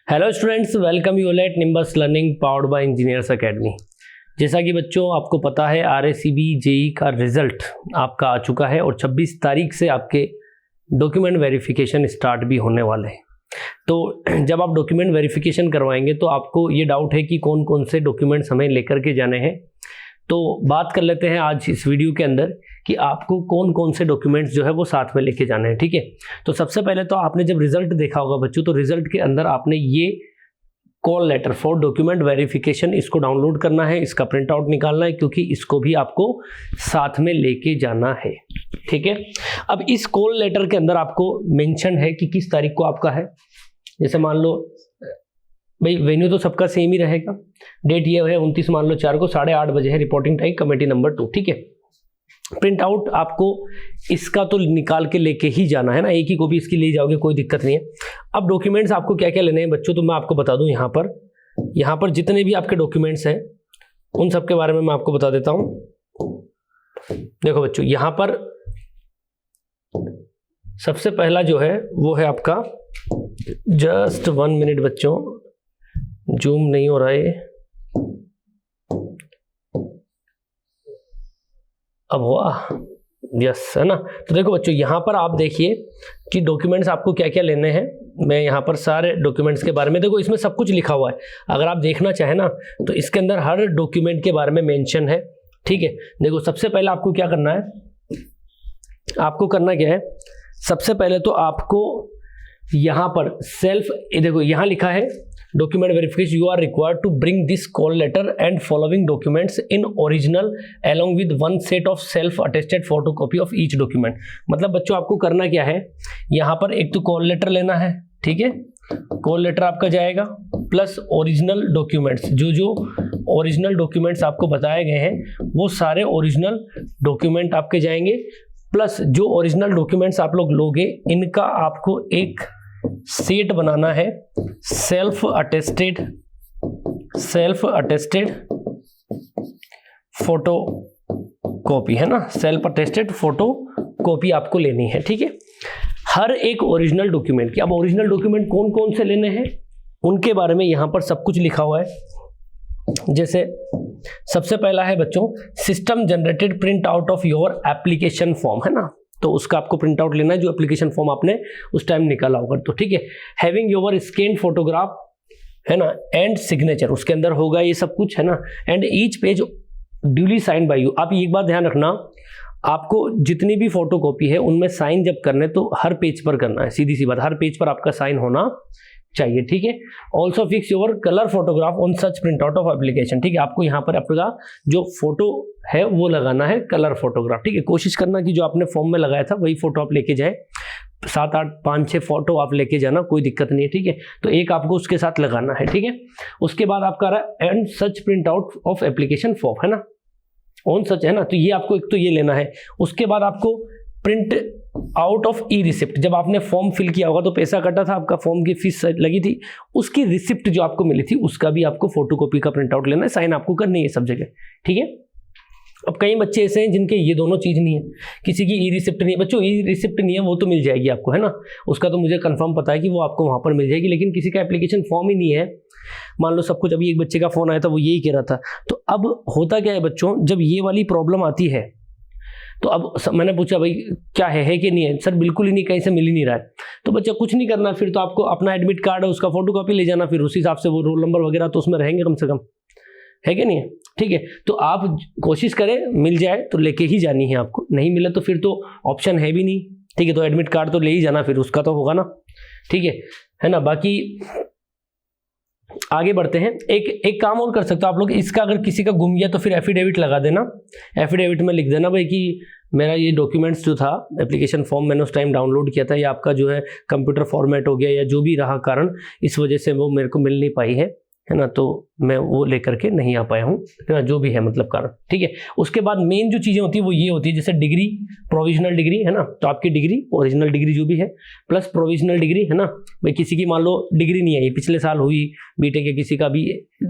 Hello students, welcome you all at nimbus learning powered by engineers academy. जैसा कि बच्चों आपको पता है RACB JEE का रिजल्ट आपका आ चुका है और 26 तारीख से आपके डॉक्यूमेंट वेरिफिकेशन स्टार्ट भी होने वाले हैं। तो जब आप डॉक्यूमेंट वेरिफिकेशन करवाएंगे तो आपको ये डाउट है कि कौन कौन से डॉक्यूमेंट्स हमें लेकर के जाने हैं। तो बात कर लेते हैं आज इस वीडियो के अंदर कि आपको कौन कौन से डॉक्यूमेंट्स जो है वो साथ में लेके जाने हैं। ठीक है, तो सबसे पहले तो आपने जब रिजल्ट देखा होगा बच्चों, तो रिजल्ट के अंदर आपने ये call letter for document verification इसको डाउनलोड करना है, इसका प्रिंट आउट निकालना है, क्योंकि इसको भी आपको साथ में लेके जाना है। ठीक है, अब इस कॉल लेटर के अंदर आपको मेंशन है कि किस तारीख को आपका है। जैसे मान लो भाई वेन्यू तो सबका सेम ही रहेगा, डेट ये है 29 मान लो 4 को 8:30 बजे है, रिपोर्टिंग टाइम कमेटी नंबर 2। ठीक है, प्रिंट आउट आपको इसका तो निकाल के लेके ही जाना है ना, एक ही कॉपी इसकी ले जाओगे, कोई दिक्कत नहीं है। अब डॉक्यूमेंट्स आपको क्या क्या लेने हैं बच्चों, तो मैं आपको बता दूं। यहाँ पर जितने भी आपके डॉक्यूमेंट्स हैं उन सब के बारे में मैं आपको बता देता हूं। देखो बच्चों, यहाँ पर सबसे पहला जो है वो है आपका, जस्ट 1 मिनट बच्चों, जूम नहीं हो रहा है, अब हुआ, यस है ना। तो देखो बच्चों, यहाँ पर आप देखिए कि डॉक्यूमेंट्स आपको क्या क्या लेने हैं। मैं यहाँ पर सारे डॉक्यूमेंट्स के बारे में, देखो इसमें सब कुछ लिखा हुआ है, अगर आप देखना चाहें ना तो इसके अंदर हर डॉक्यूमेंट के बारे में मेंशन है। ठीक है, देखो सबसे पहले आपको क्या करना है, आपको करना क्या है, सबसे पहले तो आपको यहाँ पर सेल्फ, देखो यहाँ लिखा है document verification, you are required to bring this call letter and following documents in original along with 1 set of self attested photocopy of each document. मतलब बच्चों आपको करना क्या है, यहाँ पर एक तो कॉल लेटर लेना है। ठीक है, कॉल लेटर आपका जाएगा प्लस ओरिजिनल डॉक्यूमेंट्स, जो ओरिजिनल डॉक्यूमेंट्स आपको बताए गए हैं वो सारे ओरिजिनल डॉक्यूमेंट आपके जाएंगे, प्लस जो ओरिजिनल डॉक्यूमेंट्स आप लोग लोगे इनका आपको एक सेट बनाना है, सेल्फ अटेस्टेड फोटो कॉपी, है ना, सेल्फ अटेस्टेड फोटो कॉपी आपको लेनी है। ठीक है, हर एक ओरिजिनल डॉक्यूमेंट की। अब ओरिजिनल डॉक्यूमेंट कौन कौन से लेने हैं उनके बारे में यहां पर सब कुछ लिखा हुआ है। जैसे सबसे पहला है बच्चों, system generated print out of your application form, है ना, तो उसका आपको प्रिंट आउट लेना है जो एप्लीकेशन फॉर्म आपने उस टाइम निकाला होगा। तो ठीक है, हैविंग योर स्कैन फोटोग्राफ, है ना, एंड सिग्नेचर, उसके अंदर होगा ये सब कुछ, है ना, and each page duly sign by you. आप एक बात ध्यान रखना, आपको जितनी भी फोटो कॉपी है उनमें साइन जब करने तो हर पेज पर करना है, सीधी सी बात, हर पेज पर आपका साइन होना चाहिए। ठीक है, also fix your colour photograph on such print out of application. ठीक है, आपको यहाँ पर आपका जो फोटो है वो लगाना है कलर फोटोग्राफ। ठीक है, कोशिश करना कि जो आपने फॉर्म में लगाया था वही फोटो आप लेके जाए, 7, 8, 5, 6 फोटो आप लेके जाना, कोई दिक्कत नहीं है। ठीक है, तो एक आपको उसके साथ लगाना है। ठीक है, उसके बाद आपका रहा and such print out of application form, है ना, ऑन सच, है ना, तो ये आपको एक तो ये लेना है। उसके बाद आपको print out of E receipt, जब आपने फॉर्म फिल किया होगा तो पैसा कटा था, आपका फॉर्म की फीस लगी थी, उसकी रिसिप्ट जो आपको मिली थी उसका भी आपको फोटोकॉपी का प्रिंट आउट लेना है, साइन आपको करनी है सब जगह। ठीक है, अब कई बच्चे ऐसे हैं जिनके ये दोनों चीज नहीं है, किसी की ई रिसिप्ट नहीं है बच्चों, ई रिसिप्ट नहीं है वो तो मिल जाएगी आपको, है ना, उसका तो मुझे कंफर्म पता है कि वो आपको वहां पर मिल जाएगी, लेकिन किसी का एप्लीकेशन फॉर्म ही नहीं है, मान लो सब कुछ। अभी एक बच्चे का फोन आया था, वो यही कह रहा था। तो अब होता क्या है बच्चों, जब ये वाली प्रॉब्लम आती है तो अब मैंने पूछा भाई क्या है कि नहीं है, सर बिल्कुल ही नहीं, कहीं से मिल ही नहीं रहा है। तो बच्चा कुछ नहीं करना, फिर तो आपको अपना एडमिट कार्ड है उसका फोटोकॉपी ले जाना, फिर उस हिसाब से वो रोल नंबर वगैरह तो उसमें रहेंगे कम से कम, है कि नहीं है। ठीक है, तो आप कोशिश करें मिल जाए तो लेके ही जानी है आपको, नहीं मिला तो फिर तो ऑप्शन है भी नहीं। ठीक है, तो एडमिट कार्ड तो ले ही जाना, फिर उसका तो होगा ना। ठीक है ना, बाकी आगे बढ़ते हैं। एक काम और कर सकते हो आप लोग, इसका अगर किसी का गुम गया तो फिर एफिडेविट लगा देना, एफिडेविट में लिख देना भाई कि मेरा ये डॉक्यूमेंट्स जो था एप्लीकेशन फॉर्म मैंने उस टाइम डाउनलोड किया था, या आपका जो है कंप्यूटर फॉर्मेट हो गया या जो भी रहा कारण, इस वजह से वो मेरे को मिल नहीं पाई है ना, तो मैं वो लेकर के नहीं आ पाया हूँ, है ना, जो भी है मतलब कारण। ठीक है, उसके बाद मेन जो चीज़ें होती है वो ये होती है, जैसे डिग्री, प्रोविजनल डिग्री, है ना, तो आपकी डिग्री, ओरिजिनल डिग्री जो भी है, प्लस प्रोविजनल डिग्री, है ना, भाई किसी की मान लो डिग्री नहीं आई, पिछले साल हुई बीटेक या किसी का भी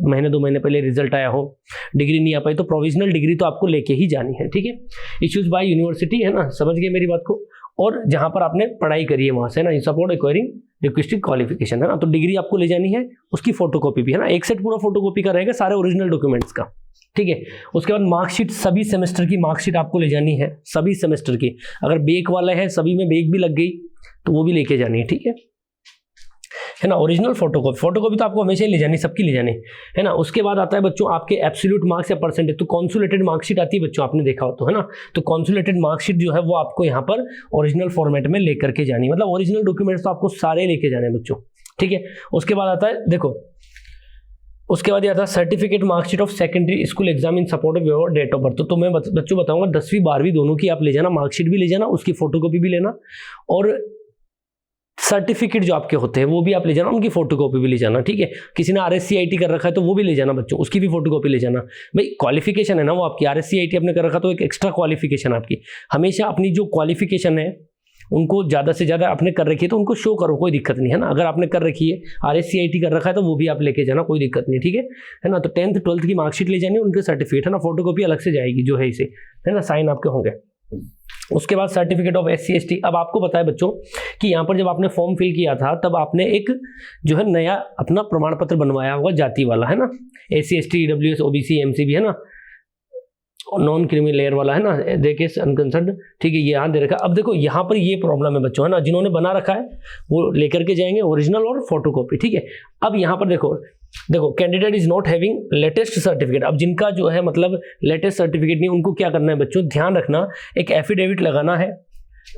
महीने 2 महीने पहले रिजल्ट आया हो, डिग्री नहीं आ पाई, तो प्रोविजनल डिग्री तो आपको लेके ही जानी है। ठीक है, इश्यूज बाय यूनिवर्सिटी, है ना, समझ गए मेरी बात को। और जहां पर आपने पढ़ाई करी है वहां से ना, इन सपोर्ट एक्वायरिंग रिक्वेस्टेड क्वालिफिकेशन है ना, तो डिग्री आपको ले जानी है, उसकी फोटोकॉपी भी है ना, एक सेट पूरा फोटोकॉपी का रहेगा सारे ओरिजिनल डॉक्यूमेंट्स का, ठीक है। उसके बाद मार्कशीट, सभी सेमेस्टर की मार्कशीट आपको ले जानी है, सभी सेमेस्टर की, अगर बैक वाले हैं सभी में बैक भी लग गई तो वो भी लेके जानी है, ठीक है ना। ओरिजिनल फोटोकॉपी तो आपको हमेशा ही ले जानी, सबकी ले जानी है ना। उसके बाद आता है बच्चों आपके एब्सोल्यूट मार्क्स या परसेंटेज, तो कॉन्सुलेटेड मार्कशीट आती है बच्चों, आपने देखा हो तो, है ना। तो कॉन्सुलेटेड मार्कशीट जो है वो आपको यहाँ पर ओरिजिनल फॉर्मेट में लेकर के जानी, मतलब ओरिजिनल डॉक्यूमेंट्स तो आपको सारे लेके जाने बच्चों, ठीक है। उसके बाद आता है देखो, उसके बाद ये आता है certificate marksheet of secondary school exam in support of your date of birth. तो मैं बच्चों बताऊंगा 10वीं 12वीं दोनों की आप ले जाना, मार्कशीट भी ले जाना, उसकी फोटोकॉपी भी लेना, और सर्टिफिकेट जो आपके होते हैं वो भी आप ले जाना, उनकी फोटोकॉपी भी ले जाना, ठीक है। किसी ने RSCIT कर रखा है तो वो भी ले जाना बच्चों, उसकी भी फोटोकॉपी ले जाना। भाई क्वालिफिकेशन है ना वो आपकी, RSCIT आपने कर रखा तो एक एक्स्ट्रा क्वालिफिकेशन आपकी, हमेशा अपनी जो क्वालिफिकेशन है उनको ज़्यादा से ज़्यादा आपने कर रखी है तो उनको शो करो, कोई दिक्कत नहीं है ना। अगर आपने कर रखी है RSCIT कर रखा है तो वो भी आप लेके जाना, कोई दिक्कत नहीं, ठीक है ना। तो 10th 12th की मार्कशीट ले जानी, उनके सर्टिफिकेट है ना, फोटोकॉपी अलग से जाएगी जो है इसे, है ना, साइन आपके होंगे। उसके बाद सर्टिफिकेट ऑफ SC ST। अब आपको पता है बच्चों कि यहाँ पर जब आपने फॉर्म फिल किया था तब आपने एक जो है नया अपना प्रमाण पत्र बनवाया होगा जाति वाला, है ना, SC ST EWS OBC MCB, है ना, नॉन क्रीमी लेयर वाला, है ना, देखिए अनकंसर्न्ड, ठीक है, ये यहाँ दे रखा है। अब देखो यहाँ पर ये प्रॉब्लम है बच्चों, है ना, जिन्होंने बना रखा है वो लेकर के जाएंगे ओरिजिनल और फोटोकॉपी, ठीक है। अब यहाँ पर देखो candidate is not having latest certificate. अब जिनका जो है मतलब लेटेस्ट सर्टिफिकेट नहीं, उनको क्या करना है बच्चों, ध्यान रखना, एक एफिडेविट लगाना है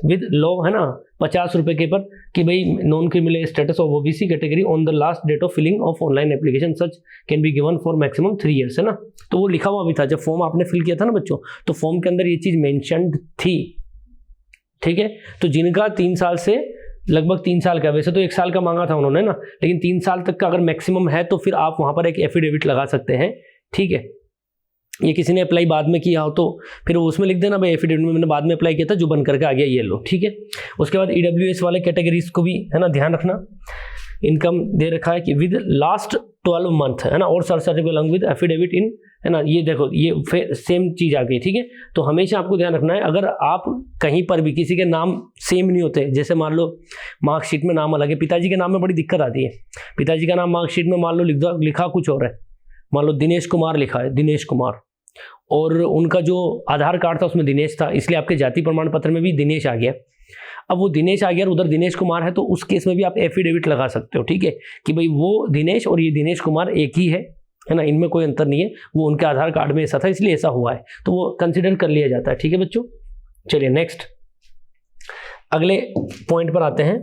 विद लॉ, है ना, 50 रुपए के पर, कि भाई non criminal status of OBC category on the last date of filing of online application such can be given for maximum 3 years, है ना। तो वो लिखा हुआ भी था जब फॉर्म आपने फिल किया था ना बच्चों, तो फॉर्म के अंदर ये चीज मेंशन्ड थी, ठीक है। तो जिनका 3 साल से लगभग 3 साल का, वैसे तो 1 साल का मांगा था उन्होंने ना, लेकिन 3 साल तक का अगर मैक्सिमम है तो फिर आप वहां पर एक एफिडेविट लगा सकते हैं, ठीक है। ये किसी ने अप्लाई बाद में किया हो तो फिर वो उसमें लिख देना भाई एफिडेविट में मैंने बाद में अप्लाई किया था, जो बन करके आ गया ये लो, ठीक है। उसके बाद EWS वाले कैटेगरीज को भी, है ना, ध्यान रखना, इनकम दे रखा है कि विद लास्ट 12 month, है ना, और सर्टिफिकेट अलॉन्ग विद एफिडेविट इन, है ना, ये देखो ये सेम चीज आ गई, ठीक है। तो हमेशा आपको ध्यान रखना है, अगर आप कहीं पर भी किसी के नाम सेम नहीं होते, जैसे मान लो मार्कशीट में नाम अलग है, पिताजी के नाम में बड़ी दिक्कत आती है, पिताजी का नाम मार्कशीट में मान लो लिखा कुछ और है, मान लो दिनेश कुमार लिखा है, दिनेश कुमार, और उनका जो आधार कार्ड था उसमें दिनेश था, इसलिए आपके जाति प्रमाण पत्र में भी दिनेश आ गया। अब वो दिनेश आ गया और उधर दिनेश कुमार है, तो उस केस में भी आप एफिडेविट लगा सकते हो, ठीक है, कि भाई वो दिनेश और ये दिनेश कुमार एक ही है ना, इनमें कोई अंतर नहीं है, वो उनके आधार कार्ड में ऐसा था इसलिए ऐसा हुआ है, तो वो कंसिडर कर लिया जाता है, ठीक है बच्चों। चलिए नेक्स्ट अगले पॉइंट पर आते हैं,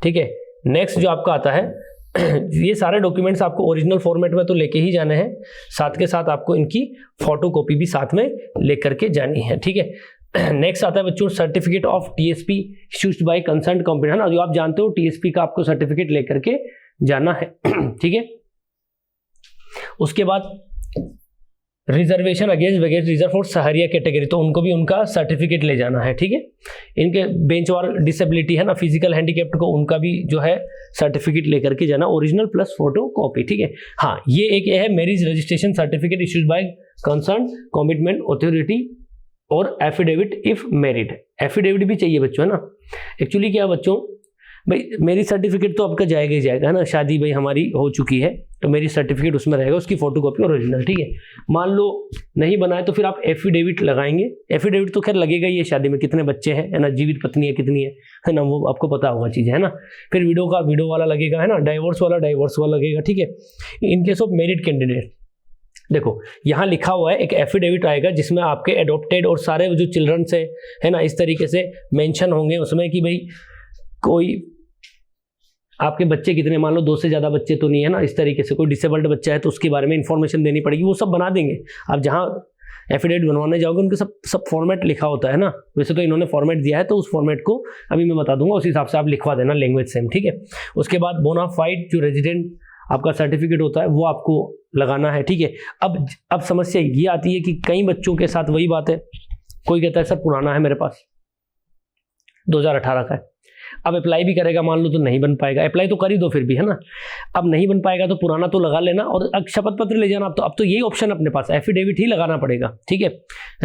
ठीक है। नेक्स्ट जो आपका आता है ये सारे डॉक्यूमेंट्स आपको ओरिजिनल फॉर्मेट में तो लेके ही जाने हैं, साथ के साथ आपको इनकी फोटोकॉपी भी साथ में लेकर के जानी है, ठीक है। नेक्स्ट आता है बच्चों certificate of TSP issued by concern company, है ना, जो आप जानते हो TSP का आपको सर्टिफिकेट लेकर के जाना है, ठीक है। उसके बाद रिजर्वेशन अगेंस्ट वगैरह रिजर्व फॉर सहरिया कैटेगरी, तो उनको भी उनका सर्टिफिकेट ले जाना है, ठीक है। इनके बेंच वार डिसेबिलिटी, है ना, फिजिकल हैंडीकैप्ड को, उनका भी जो है सर्टिफिकेट लेकर के जाना, ओरिजिनल प्लस फोटो कॉपी, ठीक है। हाँ, ये एक है marriage registration certificate issued by concern commitment authority और एफिडेविट इफ मैरिड। एफिडेविट भी चाहिए बच्चों, है ना। एक्चुअली क्या बच्चों, भाई मेरी सर्टिफिकेट तो आपका जाएगा ही जाएगा, है ना, शादी भाई हमारी हो चुकी है तो मेरी सर्टिफिकेट उसमें रहेगा, उसकी फोटोकॉपी ओरिजिनल, ठीक है। मान लो नहीं बनाए तो फिर आप एफिडेविट लगाएंगे, एफिडेविट तो खैर लगेगा ही है, शादी में कितने बच्चे हैं, है ना, जीवित पत्नी है कितनी है ना, वो आपको पता होगा चीज़, है ना। फिर वीडियो वाला लगेगा, है ना, डाइवोर्स वाला लगेगा, ठीक है। In case of married candidate देखो यहाँ लिखा हुआ है, एक एफिडेविट आएगा जिसमें आपके एडॉप्टेड और सारे जो चिल्ड्रन से, है ना, इस तरीके से मेंशन होंगे उसमें कि भाई कोई आपके बच्चे कितने, मान लो 2 से ज़्यादा बच्चे तो नहीं है ना, इस तरीके से कोई डिसेबल्ड बच्चा है तो उसके बारे में इंफॉर्मेशन देनी पड़ेगी, वो सब बना देंगे। आप जहाँ एफिडेविट बनवाने जाओगे उनके सब फॉर्मेट लिखा होता है ना, वैसे तो इन्होंने फॉर्मेट दिया है तो उस फॉर्मेट को अभी मैं बता दूंगा, उस हिसाब से आप लिखवा देना, लैंग्वेज सेम, ठीक है। उसके बाद बोनाफाइड जो रेजिडेंट आपका सर्टिफिकेट होता है वो आपको लगाना है, ठीक है। अब समस्या ये आती है कि कई बच्चों के साथ वही बात है, कोई कहता है सर पुराना है मेरे पास, 2018 का है, अब अप्लाई भी करेगा मान लो तो नहीं बन पाएगा, अप्लाई तो कर ही दो फिर भी, है ना, अब नहीं बन पाएगा तो पुराना तो लगा लेना और शपथ पत्र ले जाना। अब तो यही ऑप्शन अपने पास, एफिडेविट ही लगाना पड़ेगा, ठीक है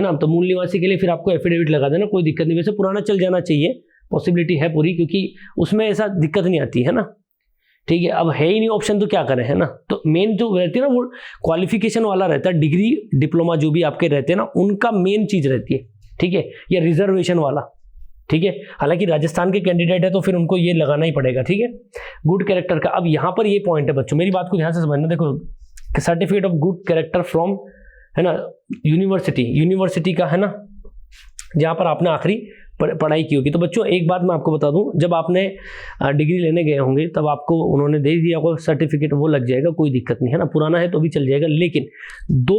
ना। तो मूल निवासी के लिए फिर आपको एफिडेविट लगा देना, कोई दिक्कत नहीं, वैसे पुराना चल जाना चाहिए, पॉसिबिलिटी है पूरी, क्योंकि उसमें ऐसा दिक्कत नहीं आती है ना, ठीक है। अब है ही नहीं ऑप्शन तो क्या करें, है ना। तो मेन जो रहती है ना वो क्वालिफिकेशन वाला रहता है, डिग्री डिप्लोमा जो भी आपके रहते हैं ना उनका मेन चीज रहती है, ठीक है, या रिजर्वेशन वाला, ठीक है। हालांकि राजस्थान के कैंडिडेट है तो फिर उनको ये लगाना ही पड़ेगा, ठीक है, गुड कैरेक्टर का। अब यहाँ पर ये पॉइंट है बच्चों, मेरी बात को ध्यान से समझना। देखो certificate of good character from, है ना, यूनिवर्सिटी का, है ना, जहाँ पर आपने आखिरी पढ़ाई की होगी। तो बच्चों एक बात मैं आपको बता दूं, जब आपने डिग्री लेने गए होंगे तब आपको उन्होंने दे दिया होगा सर्टिफिकेट, वो लग जाएगा, कोई दिक्कत नहीं है ना, पुराना है तो भी चल जाएगा। लेकिन 2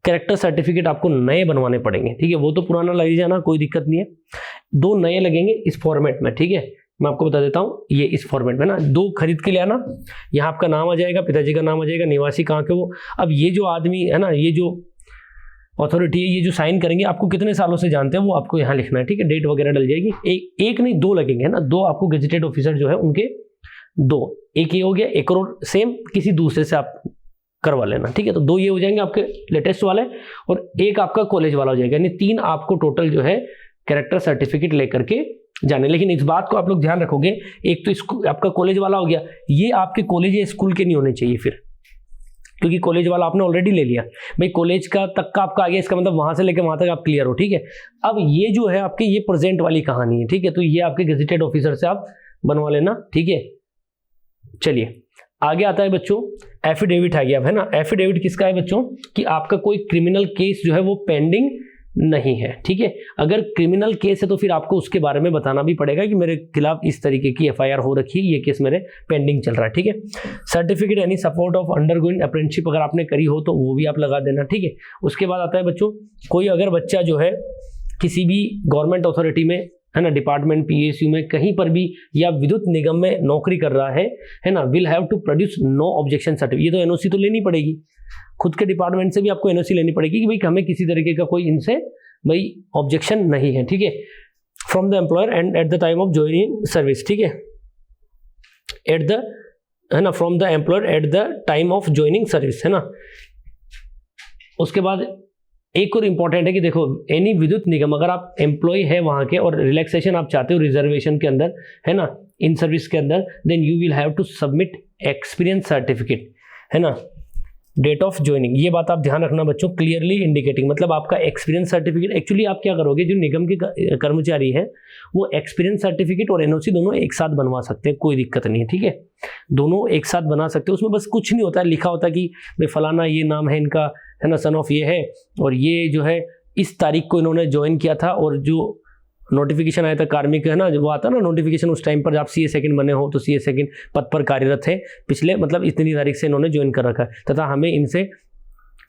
कैरेक्टर सर्टिफिकेट आपको नए बनवाने पड़ेंगे, ठीक है। वो तो पुराना लग जाना, कोई दिक्कत नहीं है, 2 नए लगेंगे इस फॉर्मेट में, ठीक है। मैं आपको बता देता हूँ, ये इस फॉर्मेट में ना 2 खरीद के ले आना। यहाँ आपका नाम आ जाएगा, पिताजी का नाम आ जाएगा, निवासी कहाँ के वो। अब ये जो आदमी है ना, ये जो अथॉरिटी है, ये जो साइन करेंगे, आपको कितने सालों से जानते हैं वो आपको यहाँ लिखना है, ठीक है। डेट वगैरह डल जाएगी। एक नहीं 2 लगेंगे, है ना, 2 आपको गेजेटेड ऑफिसर जो है उनके 2, एक ये हो गया, एक और सेम किसी दूसरे से आप करवा लेना, ठीक है। तो 2 ये हो जाएंगे आपके लेटेस्ट वाले, और एक आपका कॉलेज वाला हो जाएगा, यानी 3 आपको टोटल जो है कैरेक्टर सर्टिफिकेट लेकर के जाने। लेकिन इस बात को आप लोग ध्यान रखोगे, एक तो आपका कॉलेज वाला हो गया, ये आपके कॉलेज या स्कूल के नहीं होने चाहिए फिर, क्योंकि कॉलेज वाला आपने ऑलरेडी ले लिया भाई, कॉलेज का तक का आपका आ गया, इसका मतलब वहां से लेकर वहां तक आप क्लियर हो, ठीक है। अब ये जो है आपके ये प्रेजेंट वाली कहानी है, ठीक है। तो ये आपके गेजेटेड ऑफिसर से आप बनवा लेना, ठीक है। चलिए आगे आता है बच्चों, एफिडेविट आ गया, है ना। एफिडेविट किसका है बच्चों, कि आपका कोई क्रिमिनल केस जो है वो पेंडिंग नहीं है, ठीक है। अगर क्रिमिनल केस है तो फिर आपको उसके बारे में बताना भी पड़ेगा कि मेरे खिलाफ इस तरीके की एफआईआर हो रखी है, ये केस मेरे पेंडिंग चल रहा है, ठीक है। Certificate any support of undergoing apprenticeship अगर आपने करी हो तो वो भी आप लगा देना, ठीक है। उसके बाद आता है बच्चों, कोई अगर बच्चा जो है किसी भी गवर्नमेंट अथॉरिटी में, है ना, डिपार्टमेंट, पीएसयू में कहीं पर भी या विद्युत निगम में नौकरी कर रहा है ना, will have to produce no objection certificate. ये तो एनओसी तो लेनी पड़ेगी, खुद के डिपार्टमेंट से भी आपको एनओसी लेनी पड़ेगी कि भाई हमें किसी तरीके का कोई इनसे भाई ऑब्जेक्शन नहीं है, ठीक है, from the employer and at the time of joining service, ठीक है, एट द, है ना, from the employer at the time of joining service, है ना। उसके बाद एक और इंपॉर्टेंट है कि देखो एनी विद्युत निगम, अगर आप एम्प्लॉय है वहां के और रिलैक्सेशन आप चाहते हो रिजर्वेशन के अंदर, है ना, इन सर्विस के अंदर, then you will have to submit experience certificate, है ना, डेट ऑफ ज्वाइनिंग। ये बात आप ध्यान रखना बच्चों, क्लियरली इंडिकेटिंग, मतलब आपका एक्सपीरियंस सर्टिफिकेट। एक्चुअली आप क्या करोगे, जो निगम के कर्मचारी है वो एक्सपीरियंस सर्टिफिकेट और एनओसी दोनों एक साथ बनवा सकते हैं, कोई दिक्कत नहीं है, ठीक है, दोनों एक साथ बना सकते हो। उसमें बस कुछ नहीं होता है, लिखा होता है कि भाई फलाना ये नाम है इनका, है ना, सन ऑफ ये है, और ये जो है इस तारीख को इन्होंने ज्वाइन किया था, और जो नोटिफिकेशन आया था कार्मिक, है ना, वो आता ना नोटिफिकेशन, उस टाइम पर आप सीए सेकंड बने हो तो सीए सेकंड पद पर कार्यरत है पिछले, मतलब इतनी तारीख से इन्होंने ज्वाइन कर रखा है, तथा हमें इनसे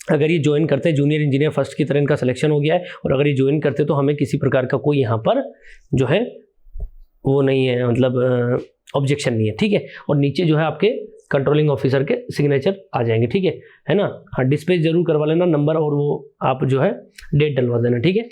अगर ये ज्वाइन करते हैं जूनियर इंजीनियर फर्स्ट की तरह इनका सिलेक्शन हो गया है, और अगर ये ज्वाइन करते तो हमें किसी प्रकार का कोई यहाँ पर जो है वो नहीं है, मतलब ऑब्जेक्शन नहीं है, ठीक है। और नीचे जो है आपके कंट्रोलिंग ऑफिसर के सिग्नेचर आ जाएंगे, ठीक है ना। हाँ, डिस्प्ले जरूर करवा लेना नंबर, और वो आप जो है डेट डलवा देना, ठीक है।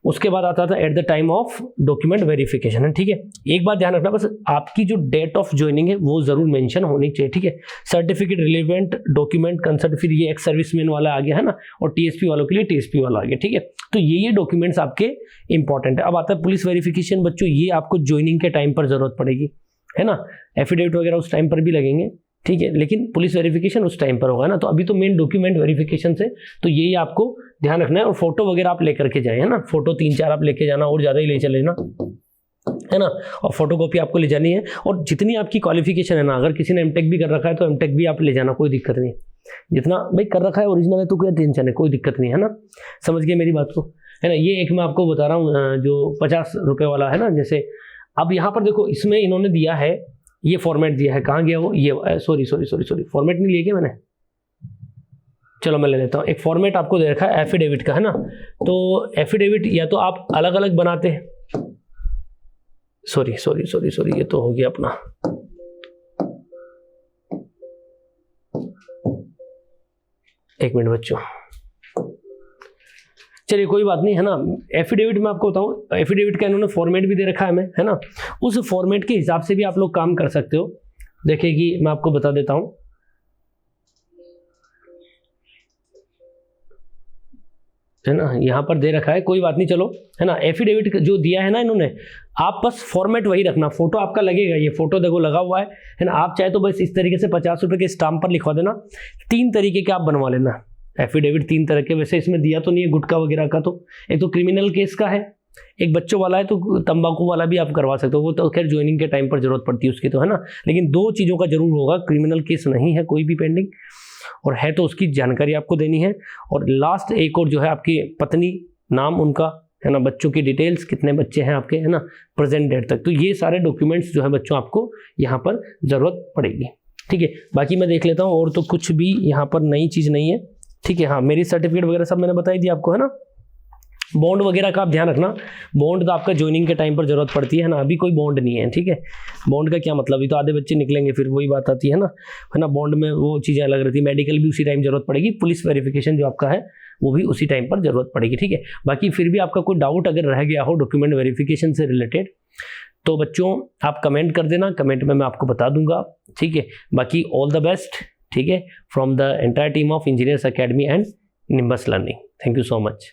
उसके बाद आता था at the time of document verification, है, ठीक है। एक बात ध्यान रखना, बस आपकी जो डेट ऑफ ज्वाइनिंग है वो जरूर मेंशन होनी चाहिए, ठीक है। सर्टिफिकेट, रिलेवेंट डॉक्यूमेंट, कंसर्ट, फिर ये एक्स सर्विसमैन वाला आ गया, है ना, और टीएसपी वालों के लिए टीएसपी वाला आ गया, ठीक है। तो ये डॉक्यूमेंट्स आपके इंपॉर्टेंट है। अब आता है पुलिस वेरिफिकेशन बच्चों, ये आपको ज्वाइनिंग के टाइम पर जरूरत पड़ेगी, है ना, एफिडेविट वगैरह उस टाइम पर भी लगेंगे, ठीक है, लेकिन पुलिस वेरिफिकेशन उस टाइम पर होगा ना। तो अभी तो मेन डॉक्यूमेंट वेरिफिकेशन से, तो यही आपको ध्यान रखना है। और फोटो वगैरह आप लेकर के जाए, है ना, फोटो 3-4 आप लेके जाना, और ज़्यादा ही ले चले ना, है ना, और फोटो कॉपी आपको ले जानी है। और जितनी आपकी क्वालिफिकेशन है ना, अगर किसी ने एमटेक भी कर रखा है तो एमटेक भी आप ले जाना, कोई दिक्कत नहीं। जितना भाई कर रखा है ओरिजिनल है तो कोई टेंशन है, कोई दिक्कत नहीं है ना, समझ गए मेरी बात को, है ना। ये एक मैं आपको बता रहा हूँ जो 50 रुपये वाला है ना, जैसे अब यहाँ पर देखो इसमें इन्होंने दिया है, ये फॉर्मेट दिया है, कहाँ गया वो, ये सॉरी फॉर्मेट नहीं लिया क्या मैंने, चलो मैं ले लेता हूँ। एक फॉर्मेट आपको दे रखा है एफिडेविट का, है ना। तो एफिडेविट या तो आप अलग अलग बनाते हैं, सॉरी ये तो हो गया अपना, एक मिनट बच्चों, चलिए कोई बात नहीं, है ना। एफिडेविट में आपको बताऊं, एफिडेविट का इन्होंने फॉर्मेट भी दे रखा है हमें, है ना। उस फॉर्मेट के हिसाब से भी आप लोग काम कर सकते हो। देखिए कि मैं आपको बता देता हूं, है ना, यहाँ पर दे रखा है, कोई बात नहीं, चलो है ना। एफिडेविट जो दिया है ना इन्होंने, आप बस फॉर्मेट वही रखना, फोटो आपका लगेगा, ये फोटो देखो लगा हुआ है ना। आप चाहे तो बस इस तरीके से 50 रुपये के स्टाम्प पर लिखवा देना। 3 तरीके के आप बनवा लेना एफिडेविट, 3 तरह के। वैसे इसमें दिया तो नहीं है गुटखा वगैरह का, तो एक तो क्रिमिनल केस का है, एक बच्चों वाला है, तो तंबाकू वाला भी आप करवा सकते हो, वो तो खैर ज्वाइनिंग के टाइम पर जरूरत पड़ती है उसकी, तो है ना। लेकिन 2 चीज़ों का जरूर होगा, क्रिमिनल केस नहीं है कोई भी पेंडिंग, और है तो उसकी जानकारी आपको देनी है। और लास्ट एक और जो है आपकी पत्नी, नाम उनका, है ना, बच्चों की डिटेल्स, कितने बच्चे हैं आपके, है ना, प्रेजेंट डेट तक। तो ये सारे डॉक्यूमेंट्स जो है बच्चों आपको यहाँ पर ज़रूरत पड़ेगी, ठीक है। बाकी मैं देख लेता हूँ, और तो कुछ भी यहाँ पर नई चीज़ नहीं है, ठीक है। हाँ, मेरी सर्टिफिकेट वगैरह सब मैंने बताई दी आपको, है ना। बॉन्ड वगैरह का आप ध्यान रखना, बॉन्ड तो आपका ज्वाइनिंग के टाइम पर जरूरत पड़ती है ना, अभी कोई बॉन्ड नहीं है, ठीक है। बॉन्ड का क्या मतलब, अभी तो आधे बच्चे निकलेंगे, फिर वही बात आती है ना। बॉन्ड में वो चीज़ें अलग रहती है, मेडिकल भी उसी टाइम जरूरत पड़ेगी, पुलिस वेरिफिकेशन जो आपका है वो भी उसी टाइम पर जरूरत पड़ेगी, ठीक है। बाकी फिर भी आपका कोई डाउट अगर रह गया हो डॉक्यूमेंट वेरिफिकेशन से रिलेटेड, तो बच्चों आप कमेंट कर देना, कमेंट में मैं आपको बता दूंगा, ठीक है। बाकी ऑल द बेस्ट, ठीक है, from the entire team of engineers academy and nimbus learning. Thank you so much.